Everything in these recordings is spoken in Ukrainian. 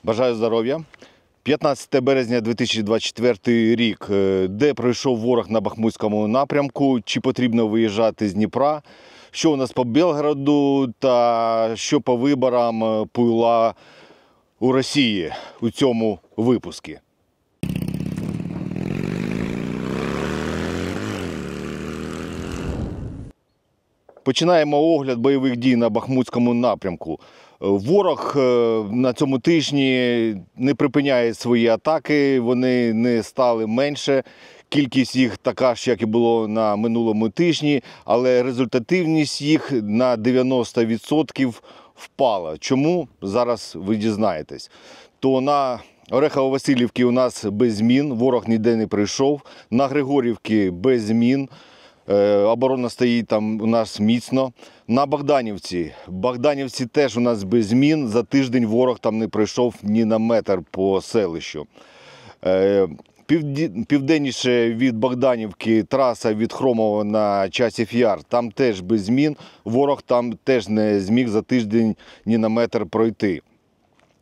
Бажаю здоров'я. 15 березня 2024 рік. Де пройшов ворог на Бахмутському напрямку? Чи потрібно виїжджати з Дніпра? Що у нас по Белгороду та що по виборам ПУЛА у Росії у цьому випуску? Починаємо огляд бойових дій на Бахмутському напрямку. Ворог на цьому тижні не припиняє свої атаки, вони не стали менше. Кількість їх така ж, як і було на минулому тижні, але результативність їх на 90% впала. Чому? Зараз ви дізнаєтесь. То на Орехово-Василівці у нас без змін, ворог ніде не прийшов. На Григорівці без змін. Оборона стоїть там у нас міцно. На Богданівці теж у нас без змін. За тиждень ворог там не пройшов ні на метр по селищу. Південніше від Богданівки траса від Хромова на Часів Яр. Там теж без змін. Ворог там теж не зміг за тиждень ні на метр пройти.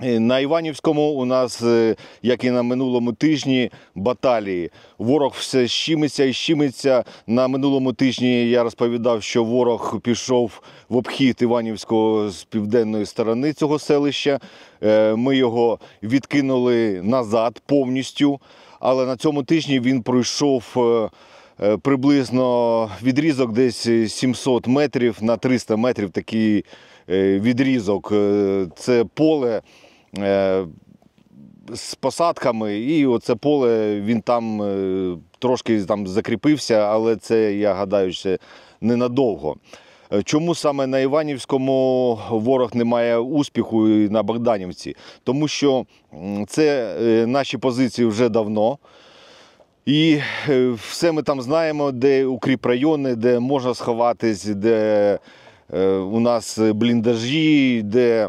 На Іванівському у нас, як і на минулому тижні, баталії. Ворог все щимиться і щимиться. На минулому тижні я розповідав, що ворог пішов в обхід Іванівського з південної сторони цього селища. Ми його відкинули назад повністю, але на цьому тижні він пройшов приблизно відрізок десь 700 метрів на 300 метрів, такий відрізок. Це поле з посадками, і оце поле, він там трошки закріпився, але це, я гадаю, ще ненадовго. Чому саме на Іванівському ворог не має успіху і на Богданівці? Тому що це наші позиції вже давно. І все ми там знаємо, де укріпрайони, де можна сховатись, де у нас бліндажі, де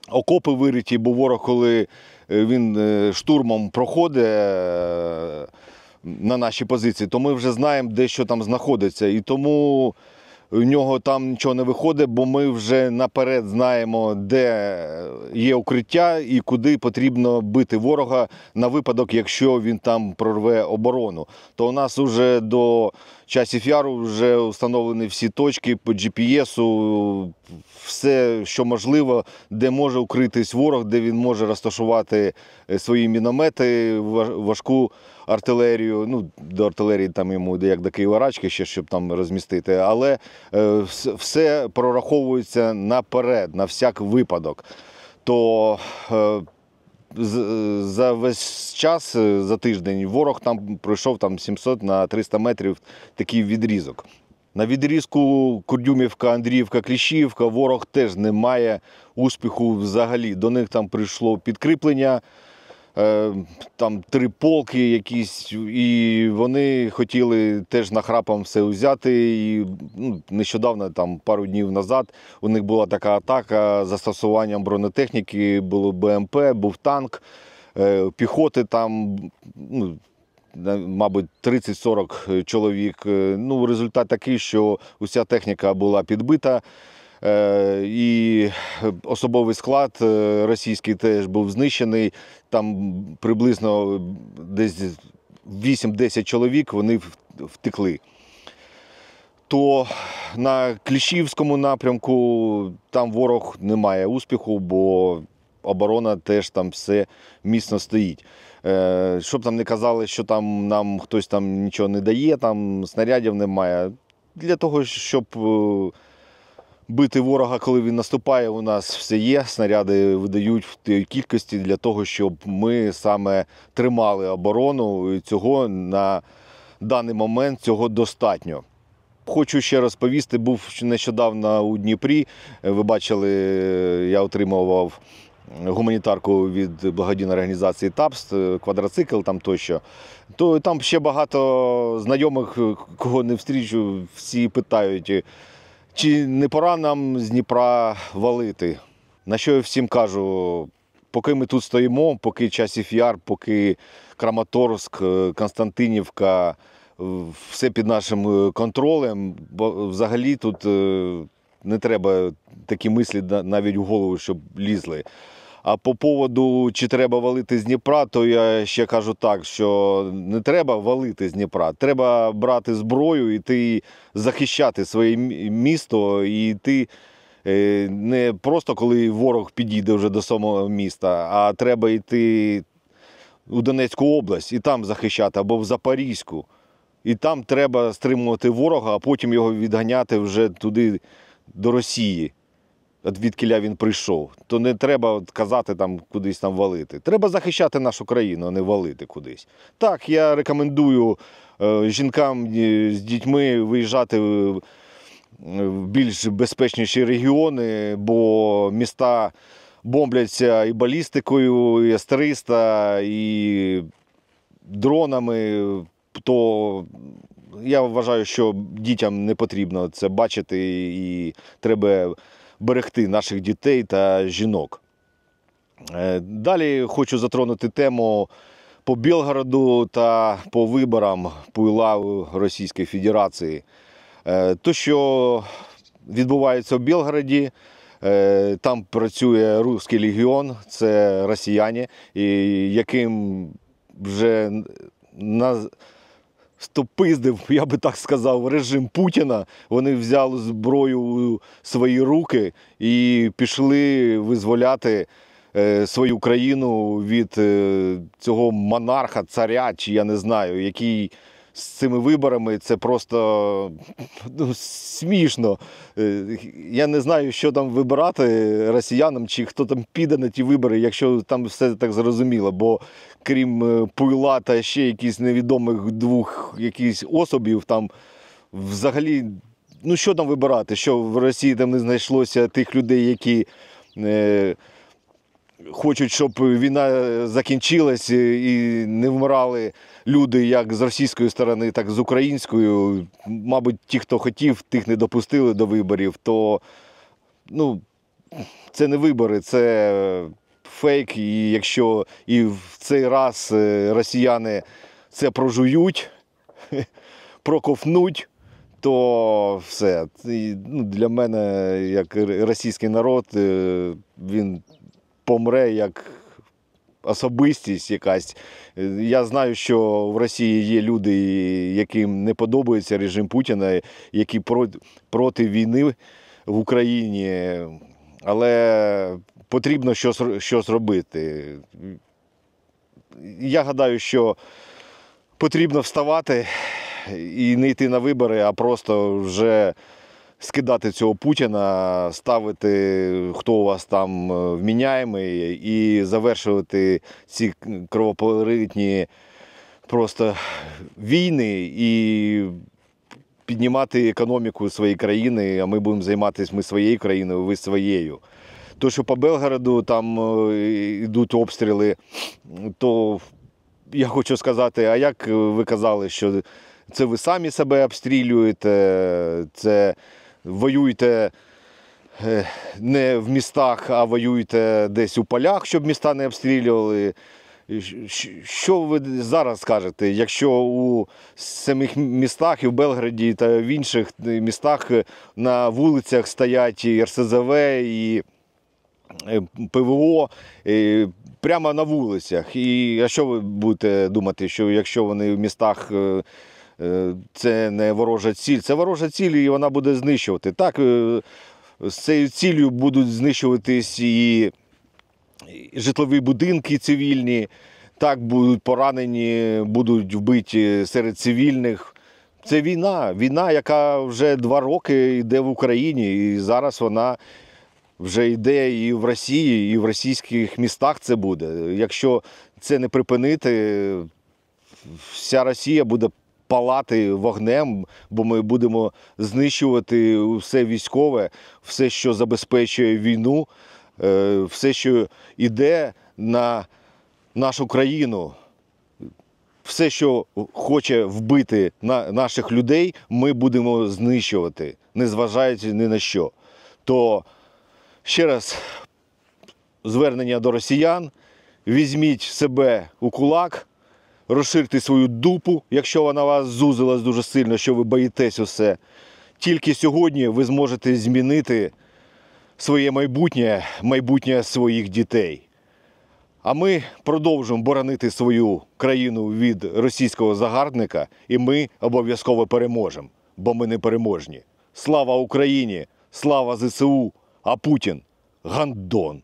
окопи вириті, бо ворог, коли він штурмом проходить на наші позиції, то ми вже знаємо, де що там знаходиться. І тому у нього там нічого не виходить, бо ми вже наперед знаємо, де є укриття і куди потрібно бити ворога на випадок, якщо він там прорве оборону. То у нас вже до Часів Яру вже встановлені всі точки по GPS, все, що можливо, де може укритись ворог, де він може розташувати свої міномети, важку артилерію. Ну, до артилерії там йому як до Києва-Рачки ще, щоб там розмістити. Але все прораховується наперед, на всяк випадок. То за весь час, за тиждень, ворог там пройшов 700 на 300 метрів такий відрізок. На відрізку Курдюмівка, Андріївка, Кліщіївка ворог теж не має успіху взагалі. До них там прийшло підкріплення, там 3 полки якісь, і вони хотіли теж нахрапом все взяти. І нещодавно, там пару днів назад, у них була така атака з застосуванням бронетехніки, було БМП, був танк, піхоти там, мабуть, 30-40 чоловік. Результат такий, що уся техніка була підбита. І особовий склад російський теж був знищений. Там приблизно десь 8-10 чоловік вони втекли. То на Кліщіївському напрямку там ворог не має успіху, бо оборона теж там все міцно стоїть. Щоб там не казали, що там нам хтось там нічого не дає, там снарядів немає. Для того, щоб бити ворога, коли він наступає, у нас все є. Снаряди видають в тій кількості для того, щоб ми саме тримали оборону. І цього на даний момент цього достатньо. Хочу ще розповісти, був нещодавно у Дніпрі. Ви бачили, я отримував гуманітарку від благодійної організації ТАПС, квадроцикл там тощо. То там ще багато знайомих, кого не встрічу, всі питають, чи не пора нам з Дніпра валити. На що я всім кажу, поки ми тут стоїмо, поки Часів Яр, поки Краматорськ, Константинівка, все під нашим контролем, бо взагалі тут не треба такі мислі навіть в голову, щоб лізли. А по поводу, чи треба валити з Дніпра, то я ще кажу так, що не треба валити з Дніпра. Треба брати зброю, іти захищати своє місто, і йти не просто коли ворог підійде вже до самого міста, а треба йти у Донецьку область і там захищати, або в Запорізьку. І там треба стримувати ворога, а потім його відганяти вже туди, до Росії, звідкіля він прийшов. То не треба казати там кудись там валити. Треба захищати нашу країну, а не валити кудись. Так, я рекомендую жінкам з дітьми виїжджати в більш безпечніші регіони, бо міста бомбляться і балістикою, і С-300, і дронами. То я вважаю, що дітям не потрібно це бачити і треба берегти наших дітей та жінок. Далі хочу затронути тему по Білгороду та по виборам ПУЛА в Російській Федерації. То, що відбувається в Білгороді, там працює Руський легіон, це росіяни, яким вже стопиздив, я би так сказав, режим Путіна. Вони взяли зброю у свої руки і пішли визволяти свою країну від цього монарха, царя, чи я не знаю, який з цими виборами, це просто смішно. Я не знаю, що там вибирати росіянам, чи хто там піде на ті вибори, якщо там все так зрозуміло. Бо крім ПУЛА та ще якісь невідомих двох якісь особів, там взагалі, ну що там вибирати? Що в Росії там не знайшлося тих людей, які хочуть, щоб війна закінчилась і не вмирали люди як з російської сторони, так і з української. Мабуть, ті, хто хотів, тих не допустили до виборів. То це не вибори, це фейк. І якщо і в цей раз росіяни це прожують, проковтнуть, то все. Для мене, як російський народ, він помре як особистість якась. Я знаю, що в Росії є люди, яким не подобається режим Путіна, які проти війни в Україні, але потрібно щось робити. Я гадаю, що потрібно вставати і не йти на вибори, а просто вже скидати цього Путіна, ставити, хто у вас там вміняємий, і завершувати ці кровопролитні просто війни і піднімати економіку своєї країни, а ми будемо займатися своєю країною, ви своєю. То, що по Белгороду там йдуть обстріли, то я хочу сказати, а як ви казали, що це ви самі себе обстрілюєте, це воюєте не в містах, а воюєте десь у полях, щоб міста не обстрілювали. Що ви зараз скажете, якщо у самих містах, і в Белгороді, та в інших містах на вулицях стоять і РСЗВ, і ПВО, і прямо на вулицях? А що ви будете думати, що якщо вони в містах, це не ворожа ціль? Це ворожа ціль, і вона буде знищувати. Так, з цією ціллю будуть знищуватись і житлові будинки цивільні, так, будуть поранені, будуть вбиті серед цивільних. Це війна, яка вже 2 роки йде в Україні, і зараз вона вже йде і в Росії, і в російських містах це буде. Якщо це не припинити, вся Росія буде палати вогнем, бо ми будемо знищувати все військове, все, що забезпечує війну, все, що йде на нашу країну. Все, що хоче вбити наших людей, ми будемо знищувати, незважаючи ні на що. То ще раз звернення до росіян: візьміть себе у кулак, розширте свою дупу, якщо вона вас зузилась дуже сильно, що ви боїтесь усе. Тільки сьогодні ви зможете змінити своє майбутнє, майбутнє своїх дітей. А ми продовжуємо боронити свою країну від російського загарбника, і ми обов'язково переможемо, бо ми непереможні. Слава Україні! Слава ЗСУ! А Путін – гандон!